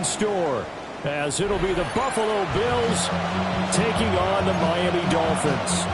store, as it'll be the Buffalo Bills taking on the Miami Dolphins.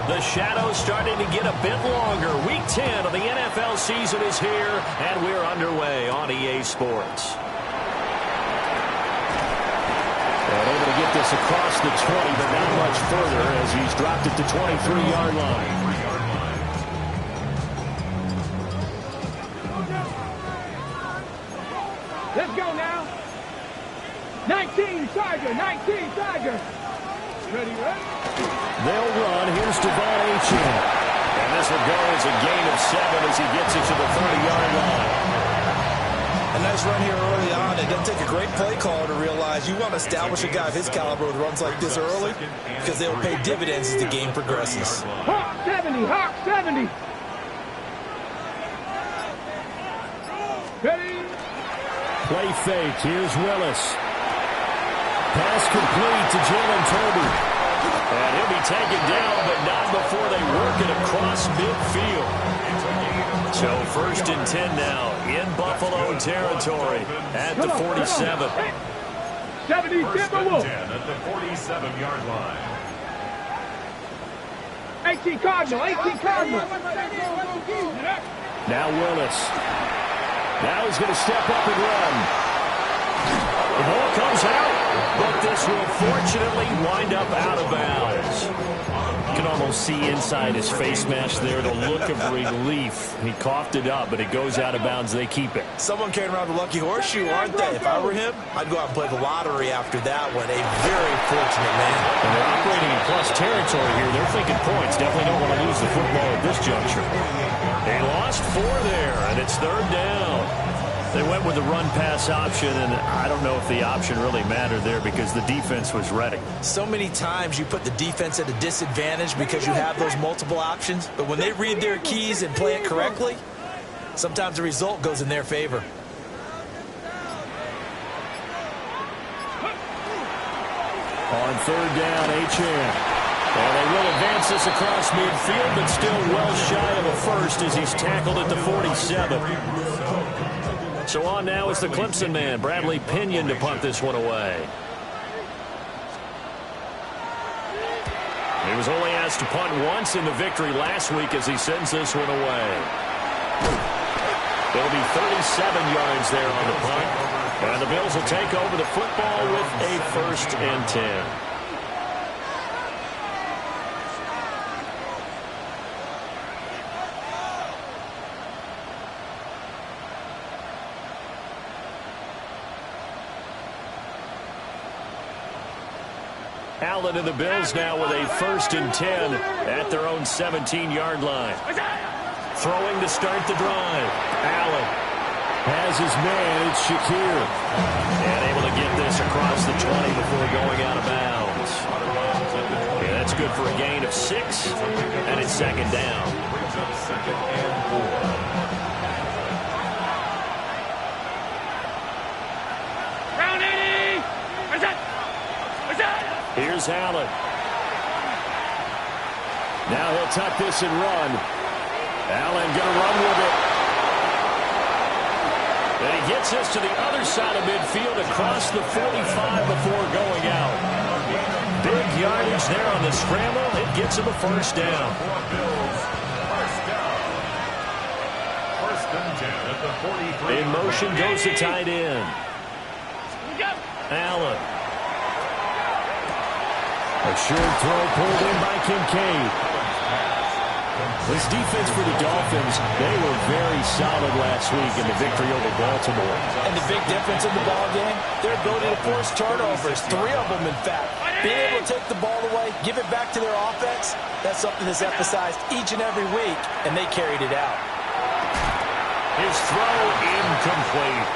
The shadow's starting to get a bit longer. Week 10 of the NFL season is here, and we're underway on EA Sports. And able to get this across the 20, but not much further as he's dropped it to 23-yard line. Let's go now. 19 Tiger. Ready? They'll run. Here's Devon Achane. And this will go as a gain of 7 as he gets it to the 30-yard line. A nice run here early on. It doesn't take a great play caller to realize you want to establish a guy of his caliber with runs like this early because they'll pay dividends as the game progresses. Hawk 70. Ready? Play fake. Here's Willis. Pass complete to Jalen Tolbert. And he'll be taken down, but not before they work it across midfield. So 1st and 10 now in Buffalo territory at the 47. 70 Timberwolves. At the 47-yard line. 18 Cardinal. Now Willis. Now he's going to step up and run. The ball comes out, but this will fortunately wind up out of bounds. You can almost see inside his face mask there the look of relief. He coughed it up, but it goes out of bounds. They keep it. Someone carrying around the lucky horseshoe, aren't they? If I were him, I'd go out and play the lottery after that one. A very fortunate man. And they're operating in plus territory here. They're thinking points. Definitely don't want to lose the football at this juncture. They lost 4 there, and it's 3rd down. They went with the run-pass option, and I don't know if the option really mattered there because the defense was ready. So many times you put the defense at a disadvantage because you have those multiple options, but when they read their keys and play it correctly, sometimes the result goes in their favor. On 3rd down, Achane. And they will advance this across midfield, but still well shy of a first as he's tackled at the 47. So on now is the Clemson man, Bradley Pinion, to punt this one away. He was only asked to punt once in the victory last week as he sends this one away. There'll be 37 yards there on the punt. And the Bills will take over the football with a 1st and 10. Allen and the Bills now with a 1st and 10 at their own 17-yard line. Throwing to start the drive. Allen has his man. It's Shakir. And able to get this across the 20 before going out of bounds. Yeah, that's good for a gain of 6. And it's 2nd down. Here's Allen. Now he'll tuck this and run. Allen going to run with it. And he gets this to the other side of midfield across the 45 before going out. Big yardage there on the scramble. It gets him a 1st down. In motion goes the tight end. Allen. A short throw pulled in by Kincaid. This defense for the Dolphins, they were very solid last week in the victory over Baltimore. And the big difference in the ball game, their ability to force turnovers, 3 of them in fact. Being able to take the ball away, give it back to their offense, that's something that's emphasized each and every week, and they carried it out. His throw incomplete.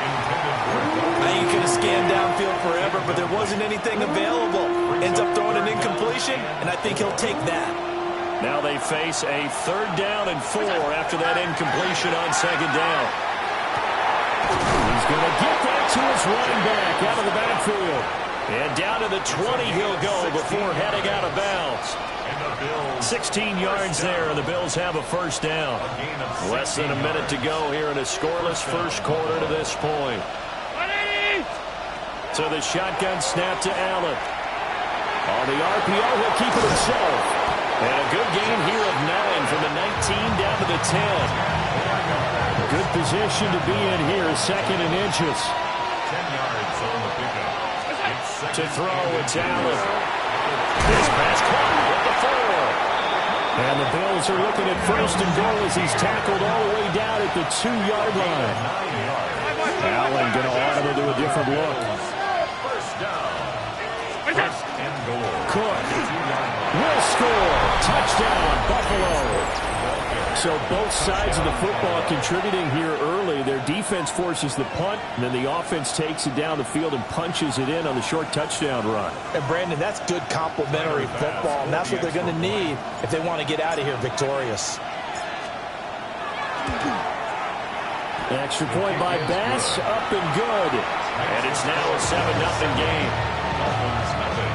You could have scanned downfield forever, but there wasn't anything available. Ends up throwing an incompletion, and I think he'll take that. Now they face a 3rd down and 4 after that incompletion on 2nd down. He's going to get that to his running back out of the backfield. And down to the 20 he'll go before heading out of bounds. 16 yards there, and the Bills have a 1st down. Less than a minute to go here in a scoreless 1st quarter to this point. So the shotgun snap to Allen. On the RPO, he'll keep it himself. And a good gain here of 9 from the 19 down to the 10. Good position to be in here, 2nd and inches. 10 yards on the pickup. To throw, it's Allen. This pass caught with the 4. And the Bills are looking at 1st and goal as he's tackled all the way down at the 2-yard line. Allen going to audible to a different look. First and goal. Cook will score. Touchdown, Buffalo. So both sides of the football contributing here early. Their defense forces the punt, and then the offense takes it down the field and punches it in on the short touchdown run. And, Brandon, that's good complementary football, and that's what they're going to need if they want to get out of here victorious. Extra point by Bass, up and good. And it's now a 7-0 game. Dolphins nothing.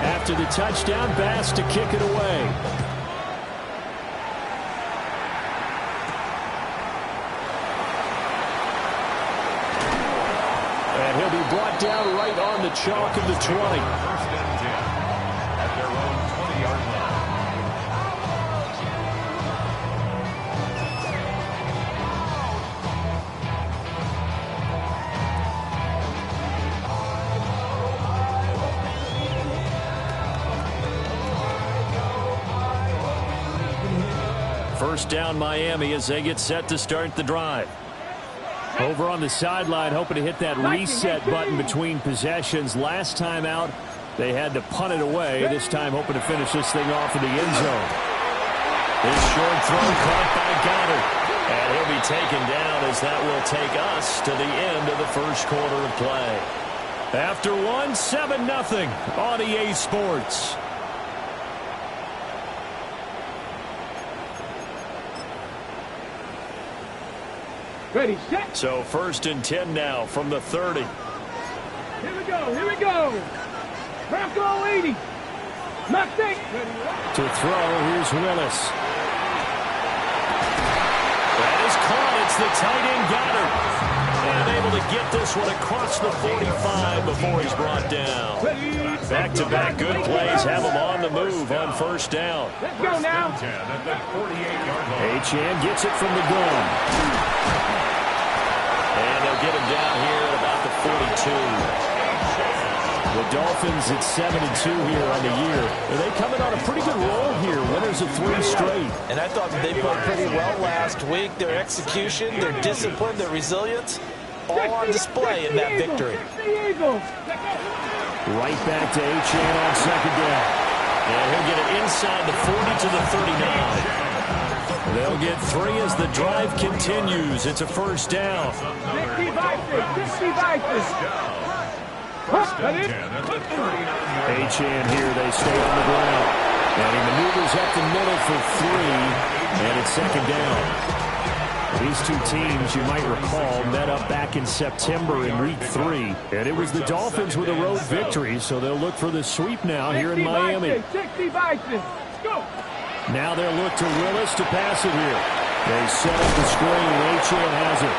After the touchdown, Bass to kick it away. And he'll be brought down right on the chalk of the 20. First and 10 at their own 20-yard line. First down Miami as they get set to start the drive. Over on the sideline, hoping to hit that reset button between possessions. Last time out, they had to punt it away. This time, hoping to finish this thing off in the end zone. This short throw caught by Goddard. And he'll be taken down as that will take us to the end of the 1st quarter of play. After 7-0 on EA Sports. Ready, set. So 1st and 10 now from the 30. Here we go, here we go. Bronco 80. Mistake. To throw, here's Willis. That is caught. It's the tight end Goddard. And able to get this one across the 45 before he's brought down. Back-to-back good plays have him on the move on 1st down. Let's go now. At the 48-yard line. Achane gets it from the gun. And they'll get him down here at about the 42. The Dolphins at 7-2 here on the year. And they coming on a pretty good roll here. Winners of 3 straight. And I thought they played pretty well last week. Their execution, their discipline, their resilience, all on display in that victory. Right back to Achane on 2nd down. And he'll get it inside the 40 to the 39. They'll get 3 as the drive continues. It's a 1st down. 60 Vikings. First and 10 at the 39-yard line. Achane here, they stay on the ground. And he maneuvers up the middle for 3. And it's 2nd down. These two teams, you might recall, met up back in September in Week 3. And it was the Dolphins with a road victory, so they'll look for the sweep now here in Miami. 60 Vikings. Go. Now they'll look to Willis to pass it here. They set up the screen. Achane has it.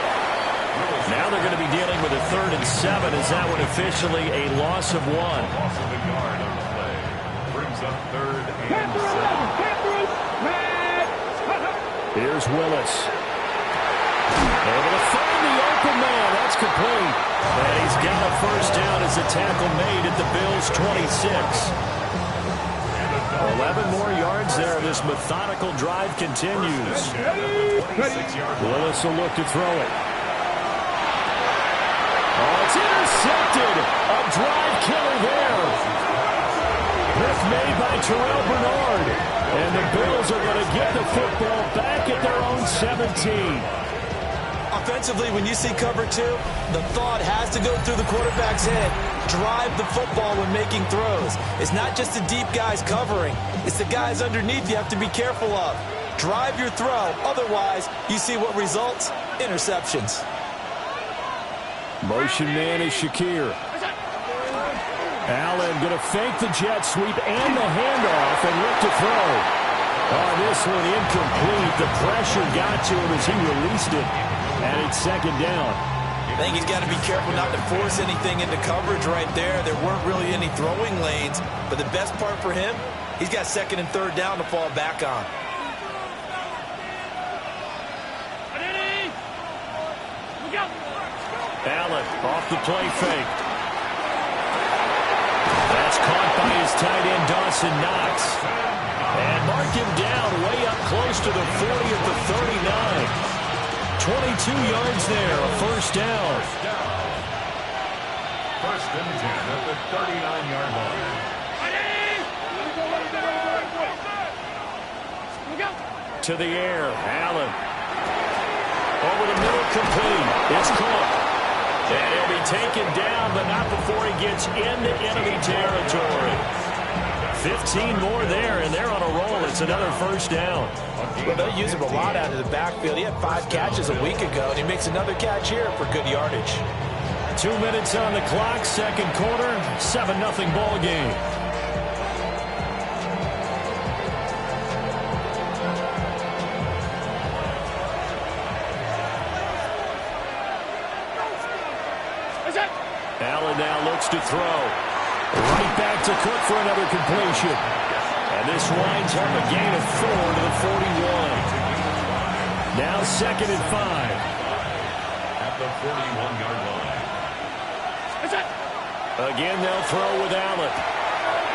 Now they're going to be dealing with a 3rd and 7. Is that one officially a loss of 1? Loss of a yard on the play. Brings up 3rd and 7. Here's Willis. Able to find the open man. That's complete. And he's got a 1st down as the tackle made at the Bills' 26. 11 more yards there. This methodical drive continues. Willis will look to throw it. Oh, it's intercepted. A drive killer there. Pick made by Terrell Bernard. And the Bills are going to get the football back at their own 17. Offensively, when you see cover two, the thought has to go through the quarterback's head. Drive the football when making throws. It's not just the deep guys covering. It's the guys underneath you have to be careful of. Drive your throw. Otherwise, you see what results? Interceptions. Motion man is Shakir. Allen going to fake the jet sweep and the handoff and look to throw. Oh, this one incomplete. The pressure got to him as he released it. And it's second down. I think he's got to be careful not to force anything into coverage right there. There weren't really any throwing lanes. But the best part for him, he's got second and third down to fall back on. Allen off the play fake. That's caught by his tight end, Dawson Knox. And mark him down way up close to the 40 at the 39. 22 yards there, a first down. First and 10 at the 39-yard line. To the air, Allen. Over the middle, complete. It's caught. And he'll be taken down, but not before he gets into enemy territory. 15 more there, and they're on a roll. It's another first down. Well, they use him a lot out of the backfield. He had 5 catches a week ago, and he makes another catch here for good yardage. 2 minutes on the clock, second quarter, 7-0 ball game. Allen now looks to throw. Right back to Cook for another completion. And this winds up a gain of 4 to the 41. Now second and 5. At the 41-yard line. Again, they'll throw with Allen.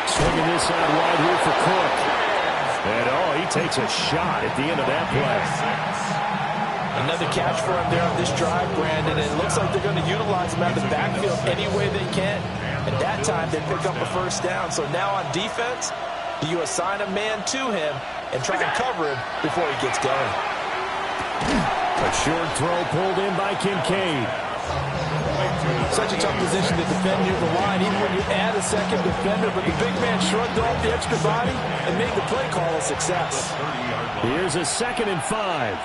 Swinging this out wide here for Cook. And, oh, he takes a shot at the end of that play. Another catch for him there on this drive, Brandon. And it looks like they're going to utilize him out of the backfield any way they can. At that time, they pick up a first down. So now on defense, do you assign a man to him and try and cover him before he gets going? A short throw pulled in by Kincaid. Such a tough position to defend near the line, even when you add a second defender. But the big man shrugged off the extra body and made the play call a success. Here's a second and 5.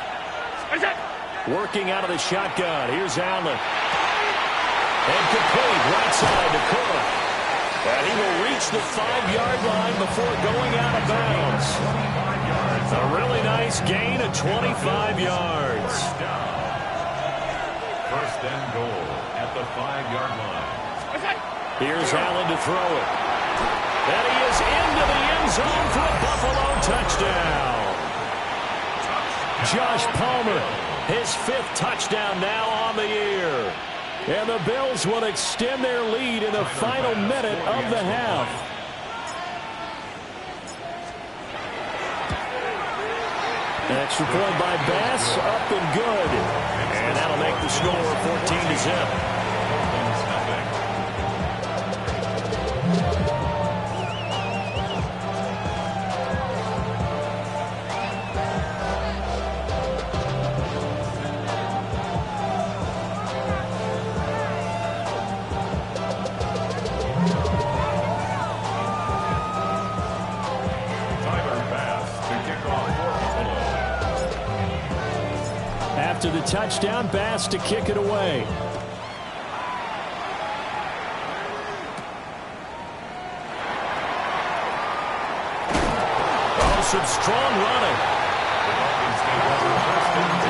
Working out of the shotgun. Here's Allen. And complete right side to Cook. And he will reach the 5-yard line before going out of bounds. A really nice gain of 25 yards. First and goal at the 5-yard line. Here's Allen to throw it. And he is into the end zone for a Buffalo touchdown. Josh Palmer, his 5th touchdown now on the year. And the Bills will extend their lead in the final minute of the half. An extra point by Bass, up and good. And that'll make the score 14-0. After the touchdown, Bass to kick it away. Oh, some strong running. The Dolphins take over first and 10.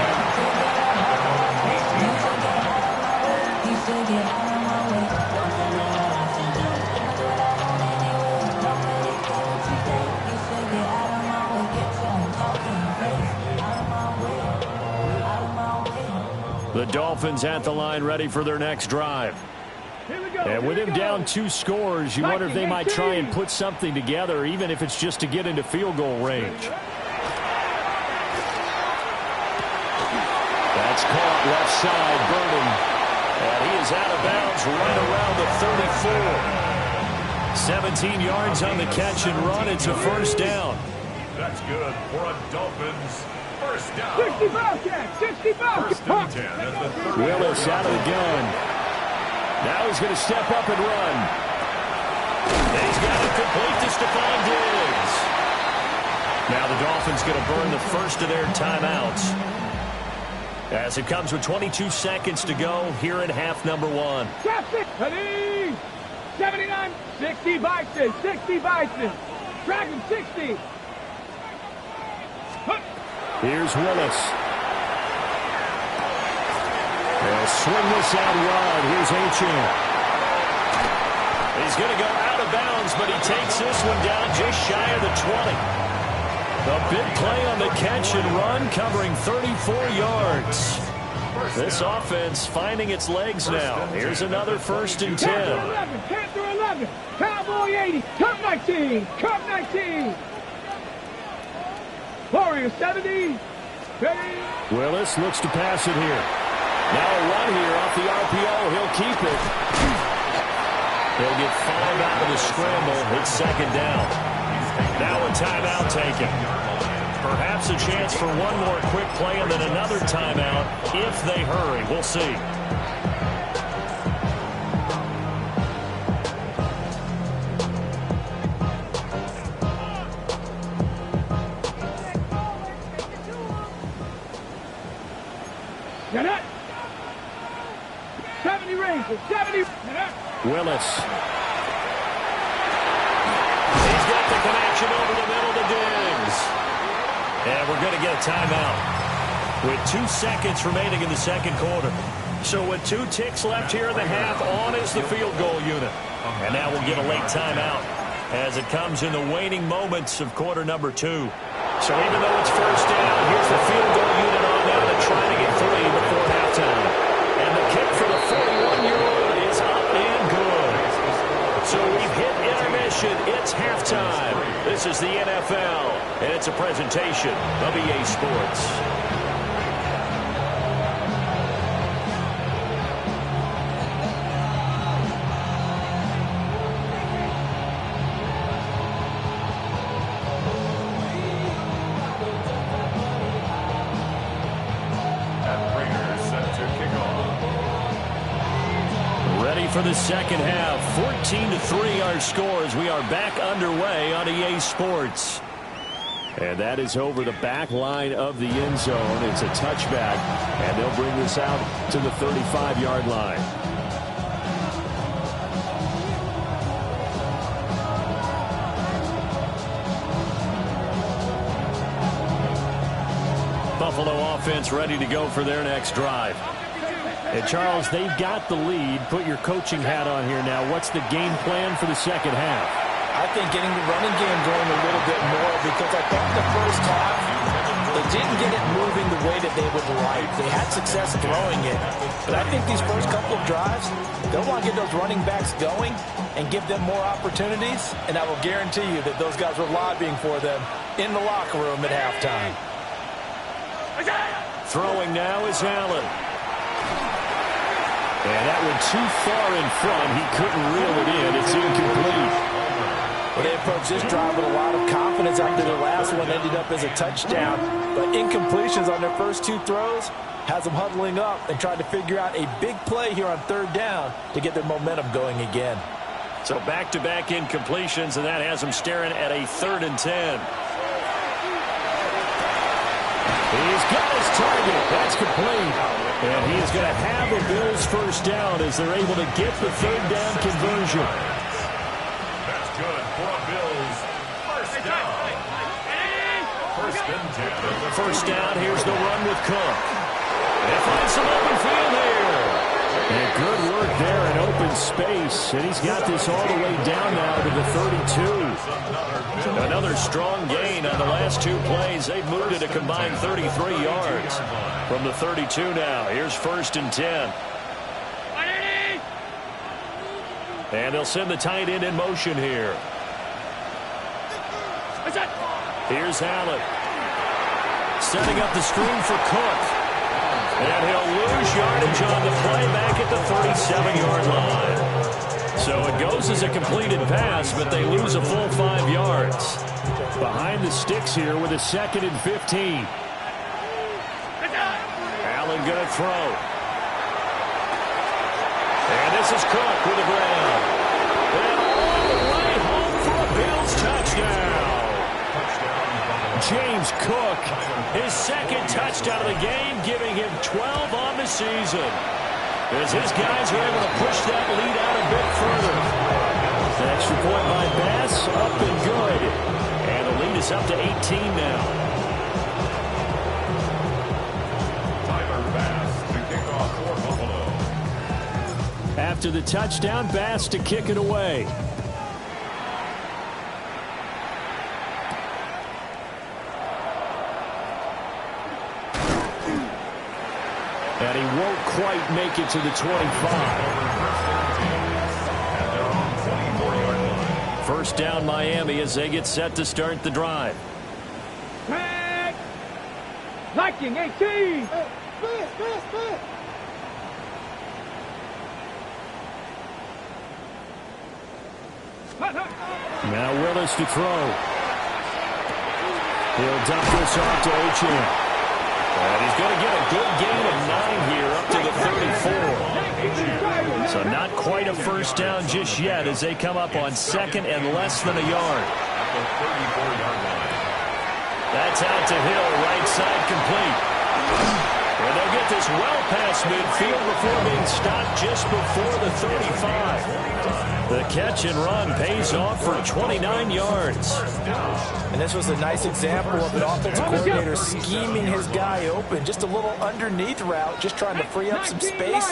The Dolphins at the line ready for their next drive. And with him down 2 scores, you wonder if they might try and put something together, even if it's just to get into field goal range. That's caught left side, Burden. And he is is out of bounds right around the 34. 17 yards on the catch and run. It's a first down. That's good for a Dolphins first down. 65 catch, 65. First and 10 as the third. Willis out of the gun. Now he's going to step up and run. He's got it complete to Stephon Diggs. Now the Dolphins going to burn the first of their timeouts, as it comes with 22 seconds to go here in half number one. Ready? 79, 60 Bison, 60 Bison. Dragon 60. Here's Willis. They'll swing this out wide. Here's Achane. He's going to go out of bounds, but he takes this one down just shy of the 20. A big play on the catch and run, covering 34 yards. This offense finding its legs now. Here's another first and 10. 10 through 11. Cowboy 80. Cup 19. Cup 19. Warrior 70. Ready? Willis looks to pass it here. Now a run here off the RPO. He'll keep it. He'll get 5 out of the scramble. It's second down. Now a timeout taken. Perhaps a chance for one more quick play and then another timeout if they hurry. We'll see. Get it. 70 Rangers. 70. Willis. He's got the connection over the middle to Diggs. And we're going to get a timeout with 2 seconds remaining in the second quarter. So with 2 ticks left here in the half, on is the field goal unit. And now we'll get a late timeout as it comes in the waning moments of quarter number 2. So even though it's first down, here's the field goal unit on now to try to get 3 before halftime. And the kick for the 41-year-old is up and good. So we've hit intermission. It's halftime. This is the NFL, and it's a presentation of EA Sports. For the second half, 14-3 our scores. We are back underway on EA Sports. And that is over the back line of the end zone. It's a touchback, and they'll bring this out to the 35-yard line. Buffalo offense ready to go for their next drive. And Charles, they've got the lead. Put your coaching hat on here now. What's the game plan for the second half? I think getting the running game going a little bit more, because I think the first half, they didn't get it moving the way that they would like. They had success throwing it. But I think these first couple of drives, they'll want to get those running backs going and give them more opportunities. And I will guarantee you that those guys were lobbying for them in the locker room at halftime. Throwing now is Allen. And that went too far in front. He couldn't reel it in. It's incomplete. Well, they approached this drive with a lot of confidence after their last one ended up as a touchdown. But incompletions on their first 2 throws has them huddling up and trying to figure out a big play here on third down to get their momentum going again. So back-to-back incompletions, and that has them staring at a 3rd and 10. He's got his target. That's complete. And he is going to have a Bills first down as they're able to get the 3rd down conversion. That's good for a Bills first down. First and 10. First down, here's the run with Cook. They find some open field here. And good work there in open space. And he's got this all the way down now to the 32. Another strong gain on the last 2 plays. They've moved it a combined 33 yards from the 32 now. Here's first and 10. And they'll send the tight end in motion here. Here's Allen. Setting up the screen for Cook. And he'll lose yardage on the play back at the 37-yard line. So it goes as a completed pass, but they lose a full 5 yards. Behind the sticks here with a 2nd and 15. Allen going to throw. And this is Cook with the grab. And all the way home for a Bills touchdown. James Cook, his 2nd touchdown of the game, giving him 12 on the season. As his guys are able to push that lead out a bit further. The extra point by Bass, up and good. And the lead is up to 18 now. After the touchdown, Bass to kick it away. And he won't quite make it to the 25. First down Miami as they get set to start the drive. Liking 18. Now Willis to throw. He'll dump this off to Achane. And he's going to get a good gain of 9 here up to the 34. So not quite a first down just yet as they come up on 2nd and less than a yard. That's out to Hill, right side complete. And they'll get this well past midfield before being stopped just before the 35. The catch and run pays off for 29 yards. And this was a nice example of an offensive coordinator scheming his guy open. Just a little underneath route, just trying to free up some space.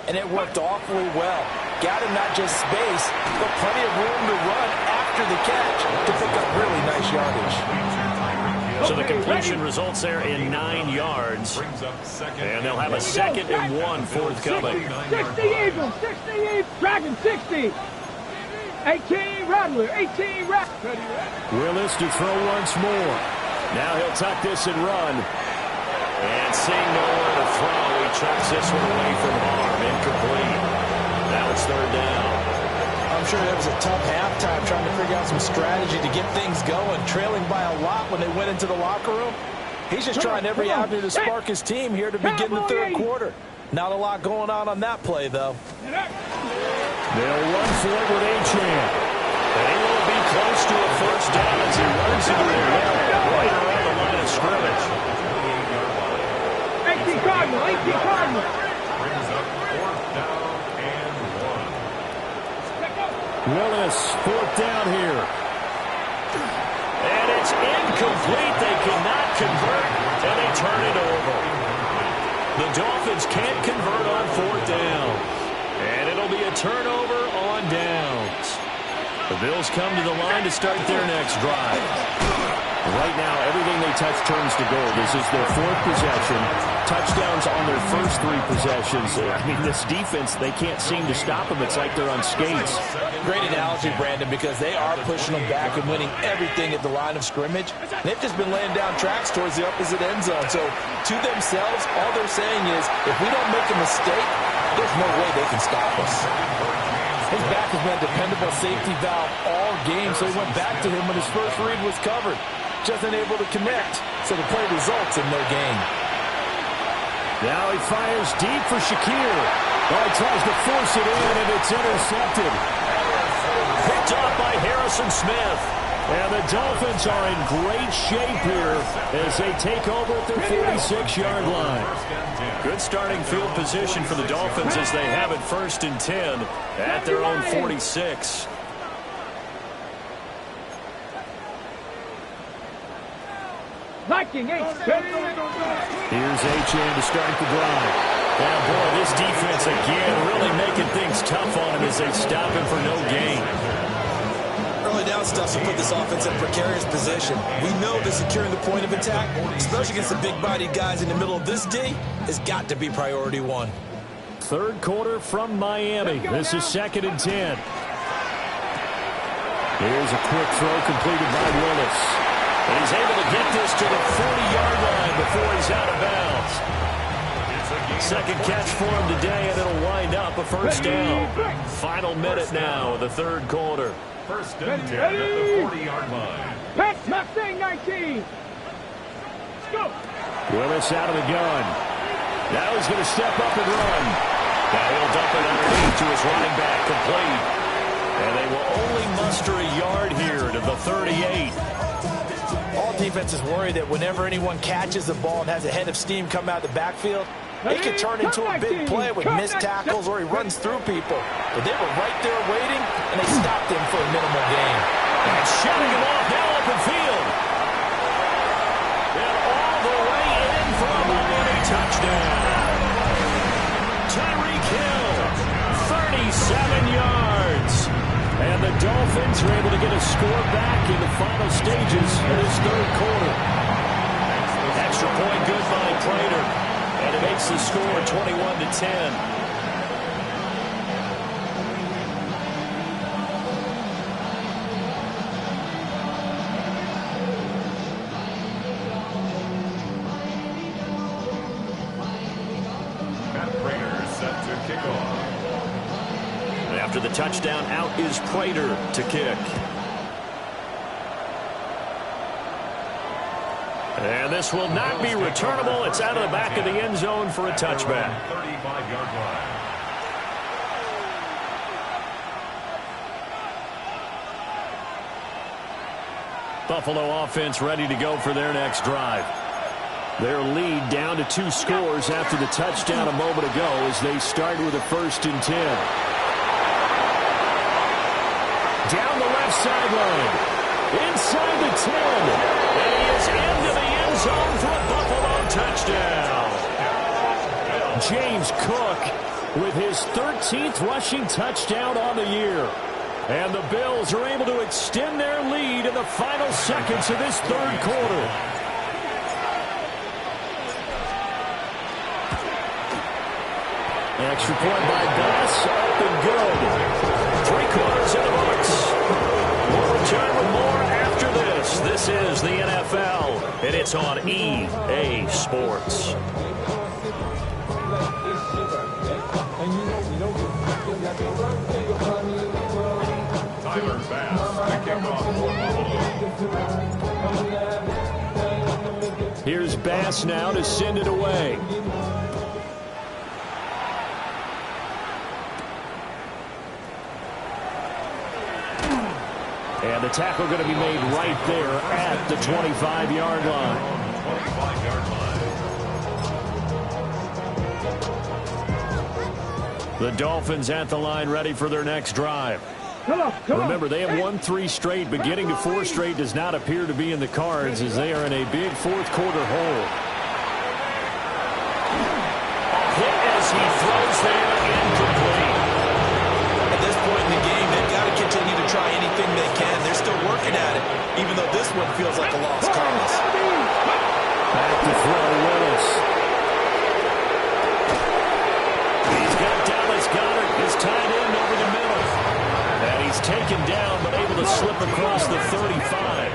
And it worked awfully well. Got him not just space, but plenty of room to run after the catch to pick up really nice yardage. So the completion results there in 9 yards. And they'll have a 2nd and 1 forthcoming. 60 Eagles, 60 Eagles, Dragon 60. 18 Rattler, 18 Rattler. Willis to throw once more. Now he'll tuck this and run. And seeing nowhere to throw, he chucks this one away from harm. Incomplete. Now it's 3rd down. I'm sure that was a tough halftime trying to figure out some strategy to get things going. Trailing by a lot when they went into the locker room. He's just trying every avenue to spark his team here to begin the 3rd quarter. Not a lot going on that play, though. They'll run for it with Achane. And he will be close to a first down as he runs into the wall right around the line of scrimmage. 18 Cardinal, 18 Cardinal. Willis, 4th down here. And it's incomplete. They cannot convert, and they turn it over. The Dolphins can't convert on 4th down. And it'll be a turnover on downs. The Bills come to the line to start their next drive. Right now, everything they touch turns to gold. This is their 4th possession. Touchdowns on their first 3 possessions. I mean, this defense, they can't seem to stop them. It's like they're on skates. Great analogy, Brandon, because they are pushing them back and winning everything at the line of scrimmage. They've just been laying down tracks towards the opposite end zone. So, to themselves, all they're saying is, if we don't make a mistake, there's no way they can stop us. His back has been a dependable safety valve all game, so he went back to him when his first read was covered. Just unable to connect, so the play results in no gain. Now he fires deep for Shakir. Oh, he tries to force it in, and it's intercepted. Picked off by Harrison Smith. And the Dolphins are in great shape here as they take over at their 46-yard line. Good starting field position for the Dolphins as they have it 1st and 10 at their own 46. Liking 8. Here's Achane to start the drive. Now, boy, this defense again really making things tough on him as they stop him for no gain. Early down stuff to put this offense in a precarious position. We know that securing the point of attack, especially against the big-bodied guys in the middle of this D, has got to be priority 1. 3rd quarter from Miami. This is 2nd and 10. Here's a quick throw completed by Willis. And he's able to get this to the 40-yard line before he's out of bounds. Second catch for him today, and it'll wind up a first down. Final minute now of the third quarter. First and 10 at the 40-yard line. Pass Mustang 19. Go. Willis out of the gun. Now he's going to step up and run. Now he'll dump it underneath to his running back, complete. And they will only muster a yard here to the 38. All defenses worry that whenever anyone catches the ball and has a head of steam come out of the backfield, it can turn into a big play with missed tackles or he runs through people. But they were right there waiting, and they stopped him for a minimal gain. And shutting him off now open field. And all the way in for a Miami touchdown. Tyreek Hill, 37 yards. And the Dolphins are able to get a score back in the final stages of this third quarter. Extra point good by Prater. And it makes the score 21-10. Set to kick off. After the touchdown, out is Prater to kick. And this will not be returnable. It's out of the back of the end zone for a touchback. 35-yard line. Buffalo offense ready to go for their next drive. Their lead down to 2 scores after the touchdown a moment ago as they start with a 1st and 10. Down the left sideline. Inside the 10. And he is into the end zone for a Buffalo touchdown. James Cook with his 13th rushing touchdown on the year. And the Bills are able to extend their lead in the final seconds of this third quarter. Extra point by Bass, up and good. 3 quarters in the books. We'll return with more after this. This is the NFL, and it's on EA Sports. Tyler Bass to kick off for Buffalo. Here's Bass now to send it away. And the tackle going to be made right there at the 25-yard line. 25-yard line. The Dolphins at the line ready for their next drive. Remember, they have won 3 straight, but getting to 4 straight does not appear to be in the cards as they are in a big fourth quarter hole. A hit as he throws there, incomplete. At this point in the game, they've got to continue to try anything they can. They're still working at it, even though this one feels like a lost cause. Back to throw, Willis. He's got Dallas Goedert. His tight end over the middle. And he's taken down, but able to slip across the 35.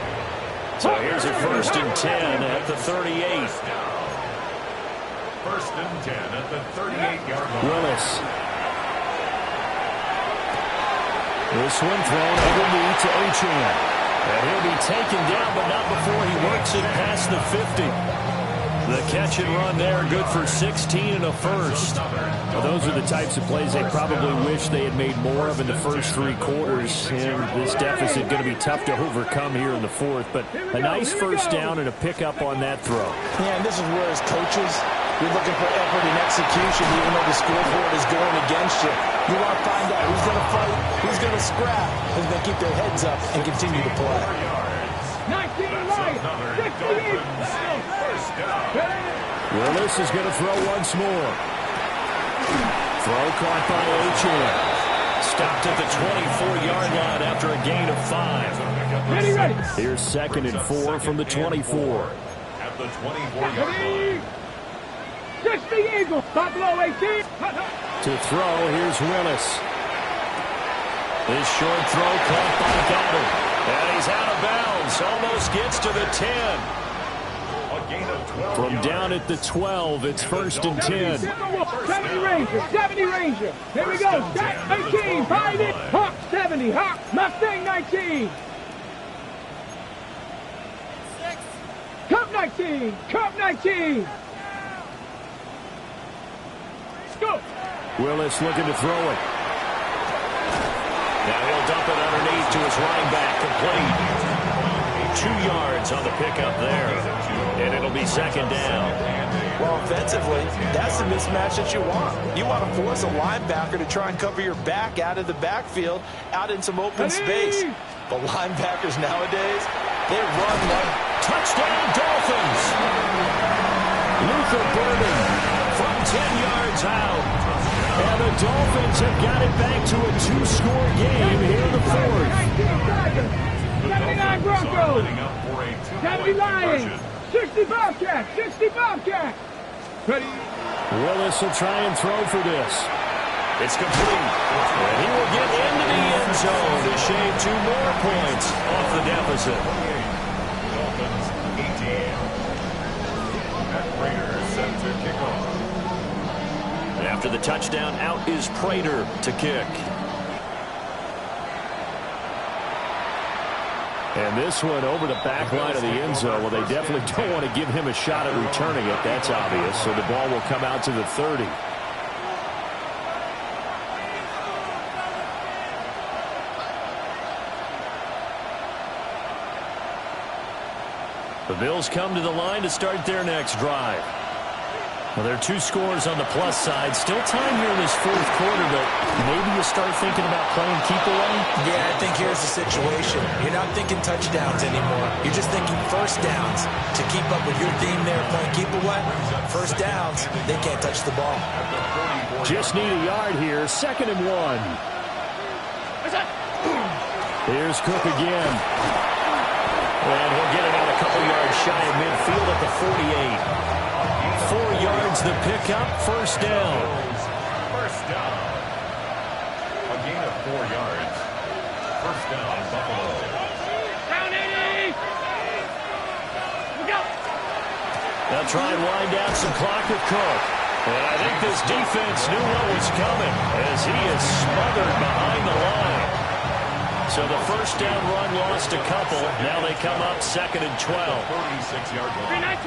So here's a 1st and 10 at the 38. 1st and 10 at the 38-yard line. Willis. This one thrown underneath to Achane. And he'll be taken down, but not before he works it past the 50. The catch and run there, good for 16 and a first. Well, those are the types of plays they probably wish they had made more of in the first 3 quarters. And this deficit going to be tough to overcome here in the fourth. But a nice first down and a pickup on that throw. Yeah, and this is where as coaches, you're looking for effort and execution, even though the scoreboard is going against you. You want to find out who's going to fight, who's going to scrap, who's going to keep their heads up and continue to play. 19 right, 68. Willis is going to throw once more. Throw caught by Achane. Stopped at the 24-yard line after a gain of 5. Ready. Here's 2nd and 4 from the 24. At the 24-yard line. 60 Eagles. Buffalo 18. To throw, here's Willis. This short throw caught by Goddard. And he's out of bounds. Almost gets to the 10. A gain of 12 From yards. down at the 12, it's 1st and 10. 70 Ranger, 70 Ranger. Here we go. Stack 18, 5 in. Hawk 70, Hawk. Mustang 19. Cup 19, Cup 19. Go. Willis looking to throw it. Now he'll dump it underneath to his running back, complete. 2 yards on the pickup there, and it'll be 2nd down. Well, offensively, that's the mismatch that you want. You want to force a linebacker to try and cover your back out of the backfield, out in some open space. But linebackers nowadays, they run like Touchdown, Dolphins! Luther Burden from 10 yards out. And the Dolphins have got it back to a 2-score game here in the 4th. 79 Broncos. Lining up for a 70 2-point Lions. conversion. 60 Bobcats. 60 Bobcats. Ready? Willis will try and throw for this. It's complete. And he will get into the end zone to shave 2 more points off the deficit. Dolphins 18. Matt Prater set to kick off. And after the touchdown, out is Prater to kick. And this one over the back line of the end zone. Well, they definitely don't want to give him a shot at returning it. That's obvious. So the ball will come out to the 30. The Bills come to the line to start their next drive. Well, there are 2 scores on the plus side. Still time here in this 4th quarter, but maybe you start thinking about playing keep away? Yeah, I think here's the situation. You're not thinking touchdowns anymore. You're just thinking first downs. To keep up with your theme there, playing keep away, first downs, they can't touch the ball. Just need a yard here. 2nd and 1. Here's Cook again. And he'll get it out a couple yards shy of midfield at the 48. 4 yards the pickup, 1st down. First down. A gain of 4 yards. First down, Buffalo. Down 80. Look out. They'll try and wind down some clock with Cook. And I think this defense knew what was coming as he is smothered behind the line. So the first down run lost a couple. Now they come up 2nd and 12. 36-yard line.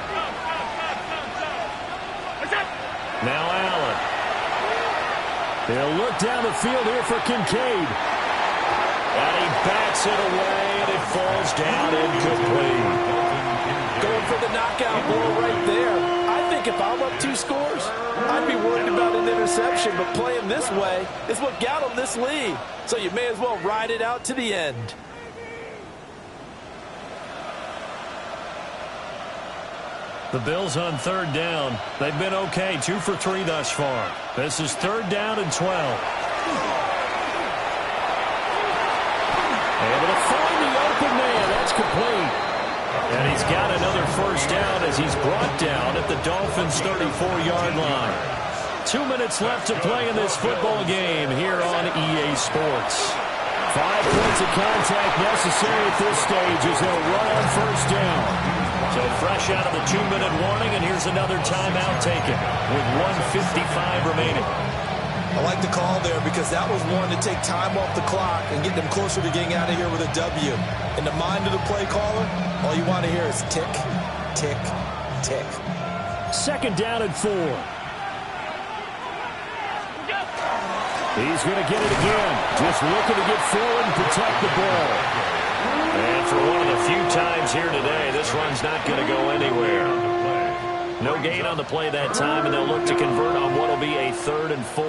Now Allen. They'll look down the field here for Kincaid. And he bats it away, and it falls down incomplete. Going for the knockout ball right there. I think if I'm up 2 scores, I'd be worried about an interception, but playing this way is what got them this lead. So you may as well ride it out to the end. The Bills on 3rd down. They've been okay, 2 for 3 thus far. This is 3rd down and 12. Able to find the open man. That's complete. And he's got another first down as he's brought down at the Dolphins' 34-yard line. 2 minutes left to play in this football game here on EA Sports. 5 points of contact necessary at this stage as they'll run on first down. So fresh out of the 2-minute warning, and here's another timeout taken with 1:55 remaining. I like the call there because that was one to take time off the clock and get them closer to getting out of here with a W. In the mind of the play caller, all you want to hear is tick, tick, tick. 2nd down and 4. He's going to get it again. Just looking to get forward and protect the ball. And for one of the few times here today, this run's not going to go anywhere. No gain on the play that time, and they'll look to convert on what will be a 3rd and 4.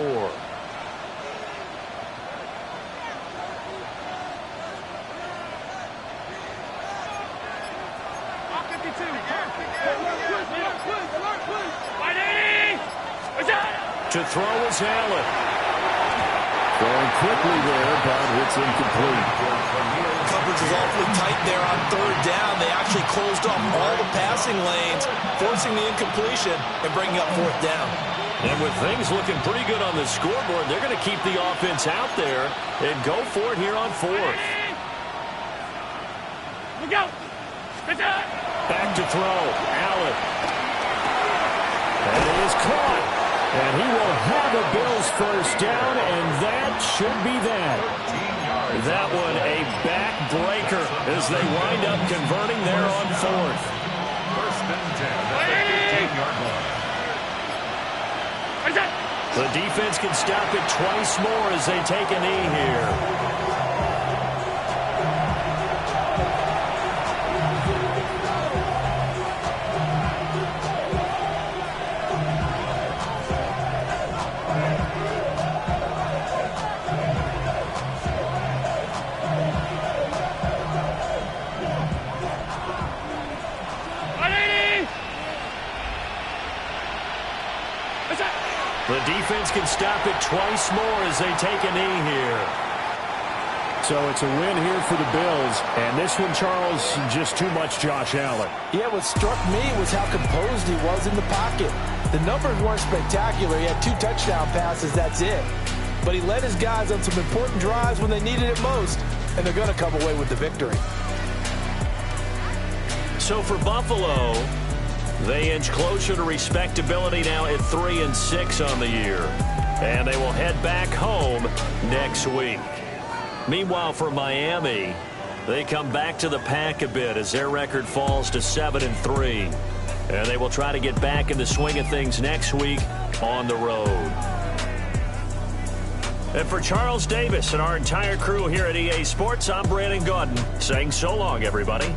To throw is Allen. Throwing quickly there, but it's incomplete. Coverage was awfully tight there on 3rd down. They actually closed off all the passing lanes, forcing the incompletion and bringing up 4th down. And with things looking pretty good on the scoreboard, they're going to keep the offense out there and go for it here on 4th. Look out. Back to throw. Allen. And it is caught. And he will have a Bills first down, and that should be that. That one a backbreaker as they wind up converting there on fourth. First and 10 at the 15-yard line. The defense can stop it twice more as they take a knee here. The defense can stop it twice more as they take a knee here. So it's a win here for the Bills. And this one, Charles, just too much Josh Allen. Yeah, what struck me was how composed he was in the pocket. The numbers weren't spectacular. He had 2 touchdown passes, that's it. But he led his guys on some important drives when they needed it most, and they're going to come away with the victory. So for Buffalo, they inch closer to respectability now at 3-6 on the year. And they will head back home next week. Meanwhile, for Miami, they come back to the pack a bit as their record falls to 7-3. And they will try to get back in the swing of things next week on the road. And for Charles Davis and our entire crew here at EA Sports, I'm Brandon Gaudin saying so long, everybody.